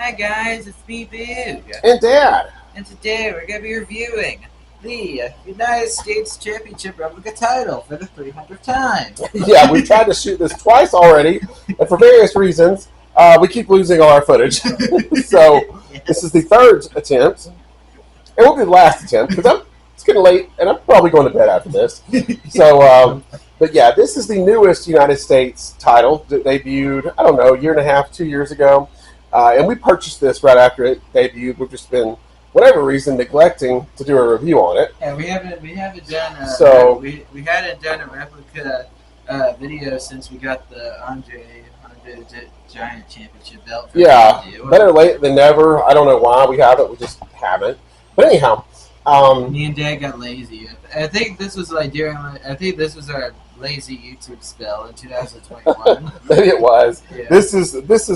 Hi guys, it's me, Boo. And Dad. And today we're going to be reviewing the United States Championship replica title for the 300th time. Yeah, we've tried to shoot this twice already, and for various reasons, we keep losing all our footage. So this is the third attempt. It won't be the last attempt because it's getting late, and I'm probably going to bed after this. So, but yeah, this is the newest United States title that debuted, I don't know, a year and a half, 2 years ago. And we purchased this right after it debuted. We've just been, whatever reason, neglecting to do a review on it. Yeah, we haven't done. We hadn't done a replica video since we got the Andre the Giant Championship belt. Yeah, better late than never. I don't know why we haven't. We just haven't. But anyhow, me and Dad got lazy. I think this was like during. I think this was our lazy YouTube spell in 2021. Maybe it was. Yeah. This is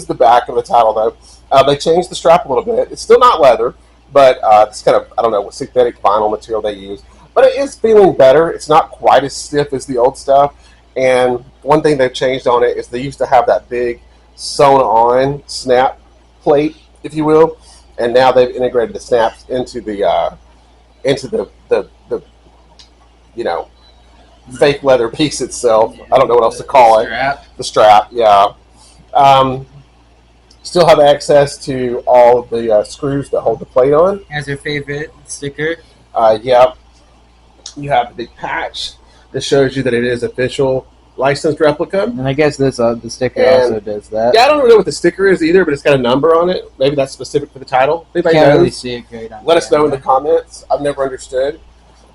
the back of the title though. They changed the strap a little bit. It's still not leather, but it's kind of, I don't know what synthetic vinyl material they use. But it is feeling better. It's not quite as stiff as the old stuff. And one thing they've changed on it is they used to have that big sewn-on snap plate, if you will, and now they've integrated the snaps into the fake leather piece itself. Yeah, I don't know what else to call it. The strap, yeah. Still have access to all of the screws that hold the plate on. As your favorite sticker. Yeah. You have the big patch that shows you that it is official licensed replica. And I guess this the sticker And- also does that. Yeah, I don't really know what the sticker is either, but it's got a number on it. Maybe that's specific for the title. Anybody Can't knows? really see it great on Let us know in the camera. comments. I've never understood.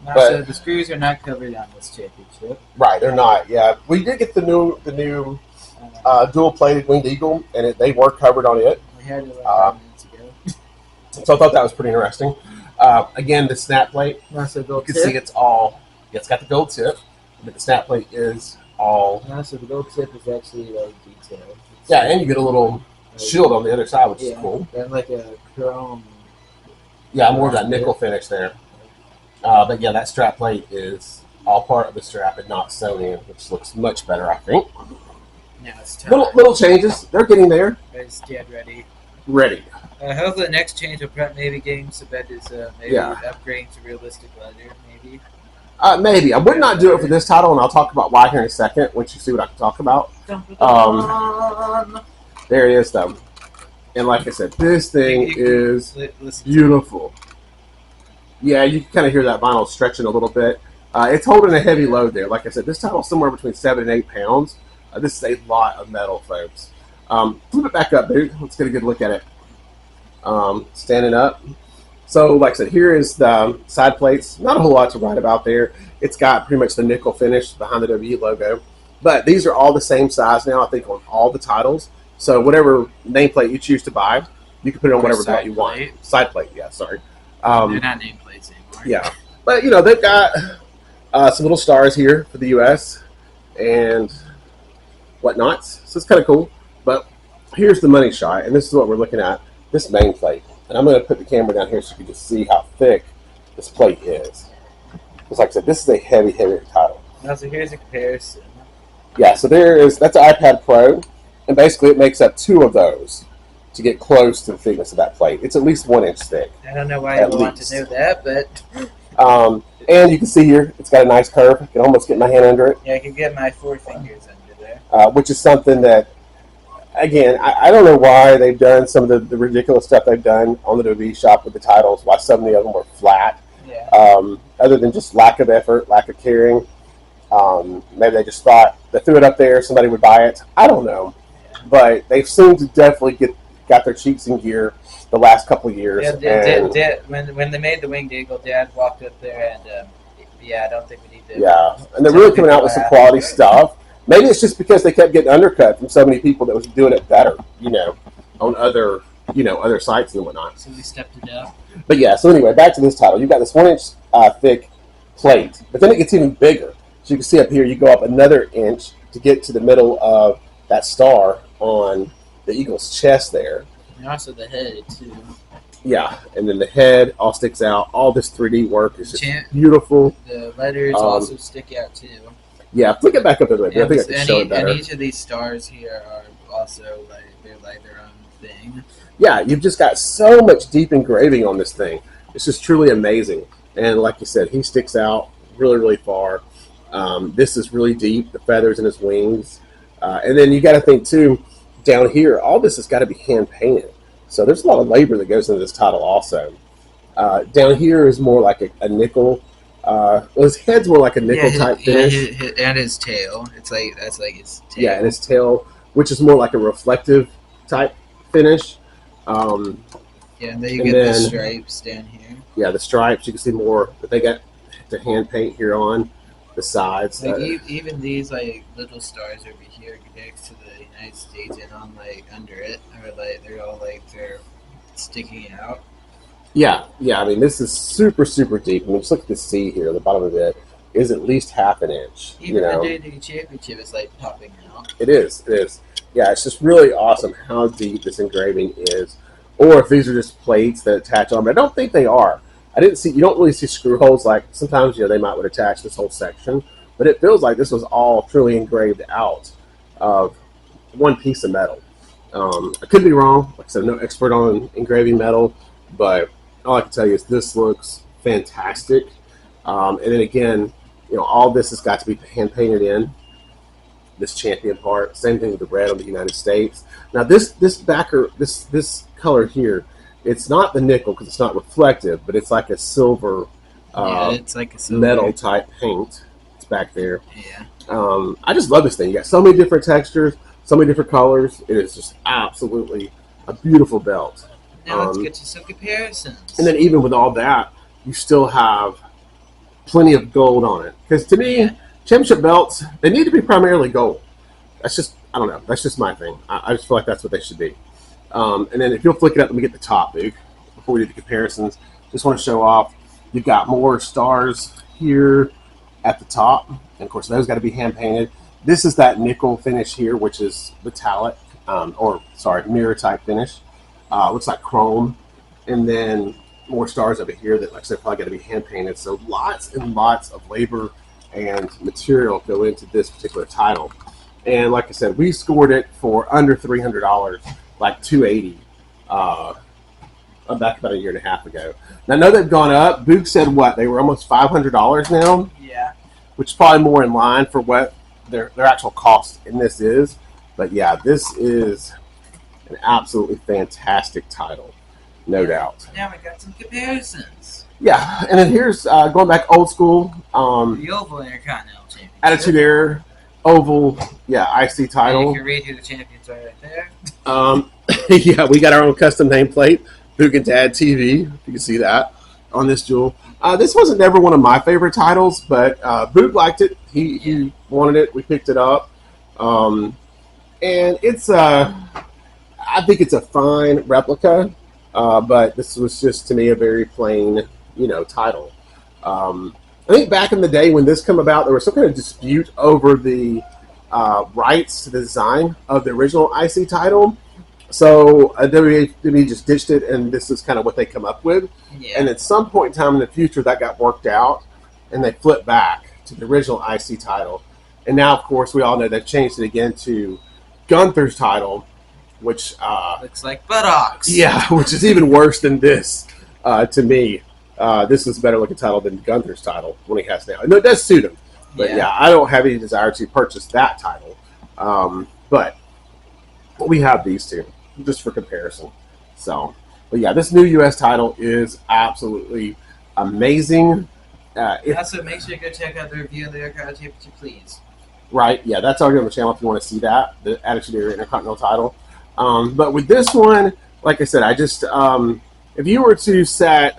No, but- so the screws are not covered on this championship. Right, they're not. Yeah, we did get the new dual-plated winged eagle, and they were covered on it. We had it like 5 minutes ago. So I thought that was pretty interesting. Again, the snap plate, Also, you gold can tip. see it's got the gold tip, but the snap plate is all. Also, the gold tip is actually like detailed. It's Yeah, and you get a little shield on the other side, which is cool. And like a chrome. Yeah, more of that nickel finish there. But yeah, that strap plate is all part of the strap and not sewn in, which looks much better, I think. Now it's time. Little changes. They're getting there. Guys, get ready. Ready. Hopefully, the next change will probably maybe getting some better, maybe upgrading to realistic leather, maybe. Maybe. I would not do it for this title, and I'll talk about why here in a second once you see what I can talk about. There it is, though. And like I said, this thing is beautiful. Yeah, you can kind of hear that vinyl stretching a little bit. It's holding a heavy load there. Like I said, this title's somewhere between 7 and 8 pounds. This is a lot of metal, folks. Flip it back up, dude. Let's get a good look at it. Standing up. So, like I said, here is the side plates. Not a whole lot to write about there. It's got pretty much the nickel finish behind the WWE logo. But these are all the same size now, I think, on all the titles. So whatever nameplate you choose to buy, you can put it on whatever belt you want. Side plate, yeah, sorry. They're not nameplates anymore. Yeah. But, they've got some little stars here for the U.S. and whatnot. So it's kind of cool. But here's the money shot, and this is what we're looking at, this main plate. And I'm going to put the camera down here so you can just see how thick this plate is. Because like I said, this is a heavy, heavy title. Now, so here's a comparison. Yeah, so that's an iPad Pro, and basically it makes up 2 of those to get close to the thickness of that plate. It's at least 1 inch thick. I don't know why you want to know that, but... And you can see here, it's got a nice curve. I can almost get my hand under it. Yeah, I can get my 4 fingers under there. Which is something that, again, I don't know why they've done some of the ridiculous stuff they've done on the WWE shop with the titles, why so many of them were flat. Yeah. Other than just lack of effort, lack of caring. Maybe they just thought they threw it up there, somebody would buy it. I don't know. Yeah. But they've seemed to definitely got their cheeks in gear the last couple of years. Yeah, when they made the winged eagle, Dad walked up there and, I don't think we need to... Yeah, and they're really coming out with some quality stuff. Maybe it's just because they kept getting undercut from so many people that was doing it better, on other sites and whatnot. So we stepped it up. But yeah, so anyway, back to this title. You've got this 1 inch thick plate, but then it gets even bigger. So you can see up here, you go up another inch to get to the middle of that star on the eagle's chest there. And also the head, too. Yeah, and then the head all sticks out. All this 3D work is just Chan- beautiful. The letters also stick out, too. Yeah, flick it back up a little bit. I think I can show it And better. each of these stars here are also they're like their own thing. Yeah, you've just got so much deep engraving on this thing. It's just truly amazing. And like you said, he sticks out really, really far. This is really deep, the feathers in his wings. And then you got to think, too, down here, all this has got to be hand painted. So there's a lot of labor that goes into this title also. Down here is more like a nickel. Well, his head's more like a nickel type finish. And his tail. That's like his tail. Yeah, and his tail, which is more like a reflective type finish. And then you get the stripes down here. Yeah, the stripes. You can see more that they got to hand paint here on the sides. Like even these like little stars over here next to the United States and on like under it, or like they're all like they're sticking out. Yeah. I mean, this is super, super deep. I mean, just look at the C here. The bottom of it is at least half an inch. Even the WWE Championship is like popping out. It is. Yeah, it's just really awesome how deep this engraving is. Or if these are just plates that attach on, but I don't think they are. You don't really see screw holes like sometimes, they might would attach this whole section, but it feels like this was all truly engraved out of one piece of metal. I could be wrong. Like I said, I'm no expert on engraving metal, but all I can tell you is this looks fantastic. And then again, all this has got to be hand painted in. This champion part, same thing with the red on the United States. Now this backer, this color here, it's not the nickel because it's not reflective, but it's like a silver, it's like a silver metal type paint. It's back there. Yeah. I just love this thing. You got so many different textures, so many different colors. It is just absolutely a beautiful belt. Now let's get to some comparisons. And then even with all that, you still have plenty of gold on it. Because to me, championship belts, they need to be primarily gold. That's just, I don't know. That's just my thing. I just feel like that's what they should be. And then if you'll flick it up, let me get the top, Luke, before we do the comparisons. Just want to show off, you've got more stars here at the top. And of course, those got to be hand painted. This is that nickel finish here, which is metallic, mirror type finish. Looks like chrome. And then more stars over here that, like I said, probably got to be hand painted. So lots and lots of labor and material go into this particular title. And like I said, we scored it for under $300, like $280, back about a year and a half ago. Now I know they've gone up. Boog said what? They were almost $500 now? Yeah. Which is probably more in line for what their actual cost in this is. But yeah, this is an absolutely fantastic title, no doubt. Now we got some comparisons. Yeah, and then here's going back old school. The Oval Intercontinental Championship. Attitude Era, Oval, IC title. And you can read who the champions are right there. Yeah, we got our own custom nameplate, Boog and Dad TV. If you can see that on this jewel. This wasn't never one of my favorite titles, but Boog liked it. He wanted it. We picked it up. And it's I think it's a fine replica, but this was just, to me, a very plain, title. I think back in the day when this came about, there was some kind of dispute over the rights to the design of the original IC title. So WWE just ditched it, and this is kind of what they come up with. Yeah. And at some point in time in the future, that got worked out, and they flipped back to the original IC title. And now, of course, we all know they've changed it again to Gunther's title, which looks like buttocks. Yeah, which is even worse than this to me. This is a better looking title than Gunther's title when he has now. No, it does suit him, but I don't have any desire to purchase that title. But we have these two just for comparison. So, but yeah, this new U.S. title is absolutely amazing. Also, make sure you go check out the review of the Intercontinental Championship, please. Right, yeah, that's already on the channel if you want to see that, the Attitude Era Intercontinental title. But with this one, like I said, I just, if you were to set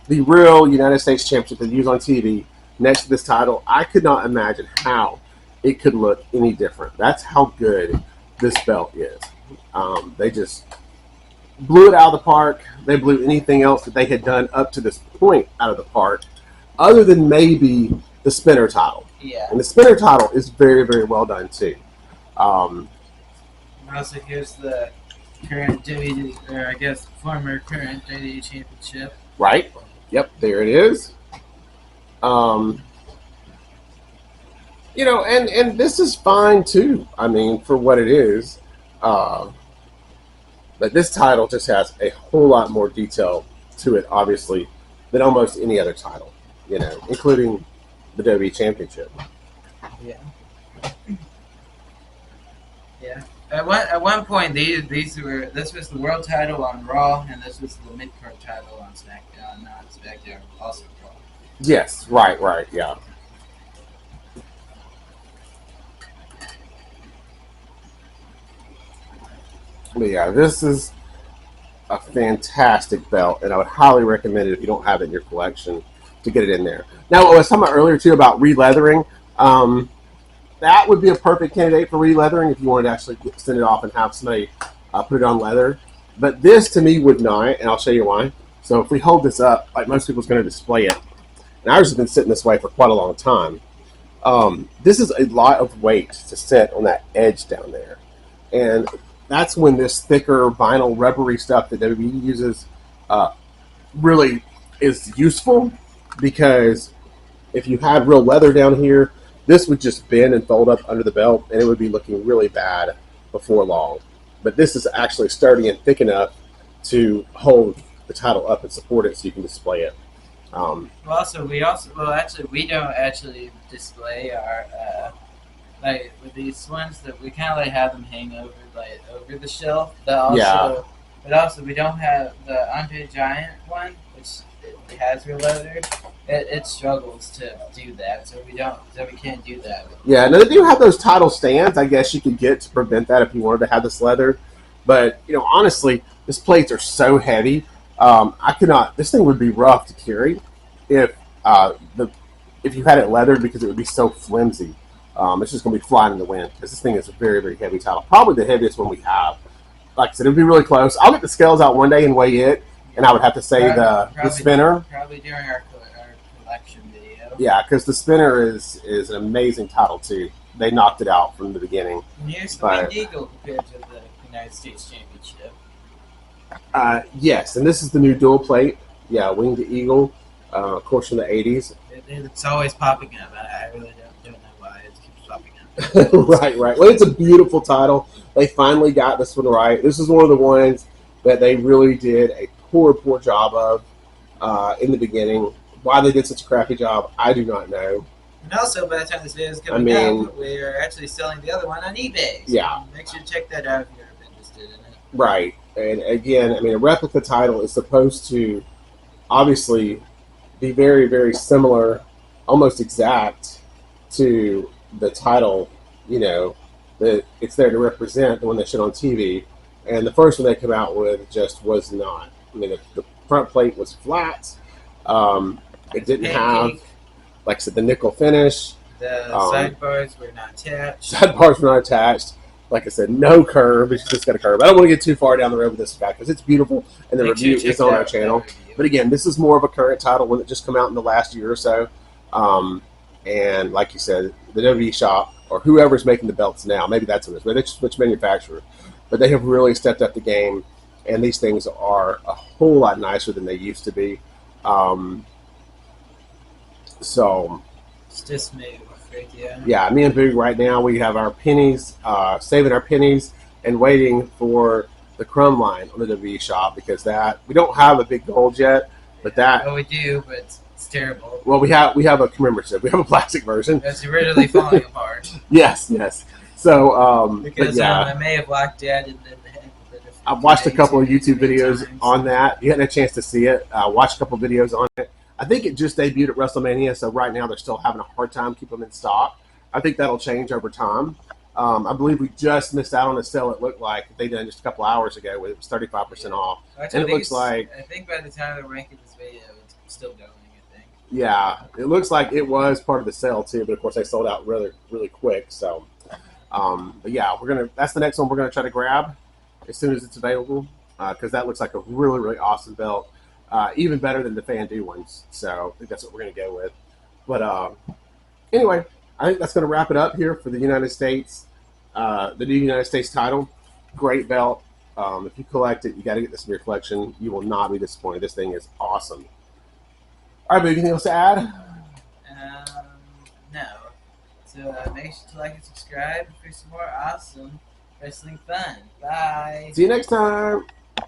the real United States Championship that you use on TV next to this title, I could not imagine how it could look any different. That's how good this belt is. They just blew it out of the park. They blew anything else that they had done up to this point out of the park, other than maybe the spinner title. Yeah. And the spinner title is very, very well done too. Also, here's the current WWE, or I guess former current WWE Championship. Right. Yep, there it is. And this is fine too. I mean, for what it is. Uh, but this title just has a whole lot more detail to it, obviously, than almost any other title, including the WWE Championship. Yeah. Yeah. At one point, this was the world title on Raw, and this was the mid card title on SmackDown. Not SmackDown, also Raw. Yes, right, yeah. But yeah, this is a fantastic belt, and I would highly recommend it if you don't have it in your collection to get it in there. Now, I was talking about earlier too about re-leathering. That would be a perfect candidate for re-leathering if you wanted to actually send it off and have somebody put it on leather. But this to me would not, and I'll show you why. So if we hold this up, like most people's going to display it, and ours has been sitting this way for quite a long time. This is a lot of weight to sit on that edge down there, and that's when this thicker vinyl rubbery stuff that WWE uses really is useful, because if you had real leather down here, this would just bend and fold up under the belt, and it would be looking really bad before long. But this is actually sturdy and thick enough to hold the title up and support it so you can display it. We don't actually display our like with these ones that we kind of like have them hang over the shelf. But also we don't have the Andre Giant one, which it has real leather. It struggles to do that, so we can't do that. Yeah, now they do have those title stands. I guess you could get to prevent that if you wanted to have this leather. But honestly, these plates are so heavy. I could not. This thing would be rough to carry if you had it leathered, because it would be so flimsy. It's just going to be flying in the wind, because this thing is a very, very heavy title. Probably the heaviest one we have. Like I said, it would be really close. I'll get the scales out one day and weigh it, and I would have to say the spinner. Probably during our collection video. Yeah, because the spinner is an amazing title too. They knocked it out from the beginning. And here's the Winged Eagle compared to the United States Championship. Yes, and this is the new dual plate. Yeah, Winged Eagle, of course, from the 80s. It's always popping up. I really don't know why it keeps popping up. Right. Well, it's a beautiful title. They finally got this one right. This is one of the ones that they really did a poor job of in the beginning. Why they did such a crappy job, I do not know. And also, by the time this video is coming out, we are actually selling the other one on eBay. So yeah. Make sure to check that out if you're interested in it. Right. And again, a replica title is supposed to obviously be very, very similar, almost exact to the title, that it's there to represent the one they showed on TV. And the first one they came out with just was not. The front plate was flat. It didn't have, like I said, the nickel finish. The sidebars were not attached. Sidebars were not attached. Like I said, no curve. It's just got a curve. I don't want to get too far down the road with this guy because it's beautiful, and the review is on our channel. But again, this is more of a current title, one that just come out in the last year or so. And like you said, the WWE shop, or whoever's making the belts now, maybe that's what it is. Maybe they switch manufacturer. But they have really stepped up the game, and these things are a whole lot nicer than they used to be. So it's just smooth. Yeah, me and Boog right now, we have our pennies, saving our pennies and waiting for the crumb line on the WWE shop, because that we don't have a big gold yet, but that. Well, we do, but it's terrible. Well, we have a commemorative. We have a plastic version. It's really falling apart. Yes. So because I may have locked dead in the head. I've watched a couple of YouTube videos on that. You hadn't a chance to see it. Watched a couple of videos on it. I think it just debuted at WrestleMania, so right now they're still having a hard time keeping them in stock. I think that'll change over time. I believe we just missed out on a sale, it looked like. They did just a couple hours ago. It was 35% off. Actually, and it looks like... I think by the time we're ranking this video, it's still going, I think. Yeah, it looks like it was part of the sale, too, but of course they sold out really, really quick. So, but yeah, that's the next one we're going to try to grab as soon as it's available, because that looks like a really, really awesome belt. Even better than the Fan-Do ones. So I think that's what we're going to go with. But anyway, I think that's going to wrap it up here for the United States, the new United States title. Great belt. If you collect it, you got to get this in your collection. You will not be disappointed. This thing is awesome. All right, but anything else to add? No. So make sure to like and subscribe for some more awesome wrestling fun. Bye. See you next time.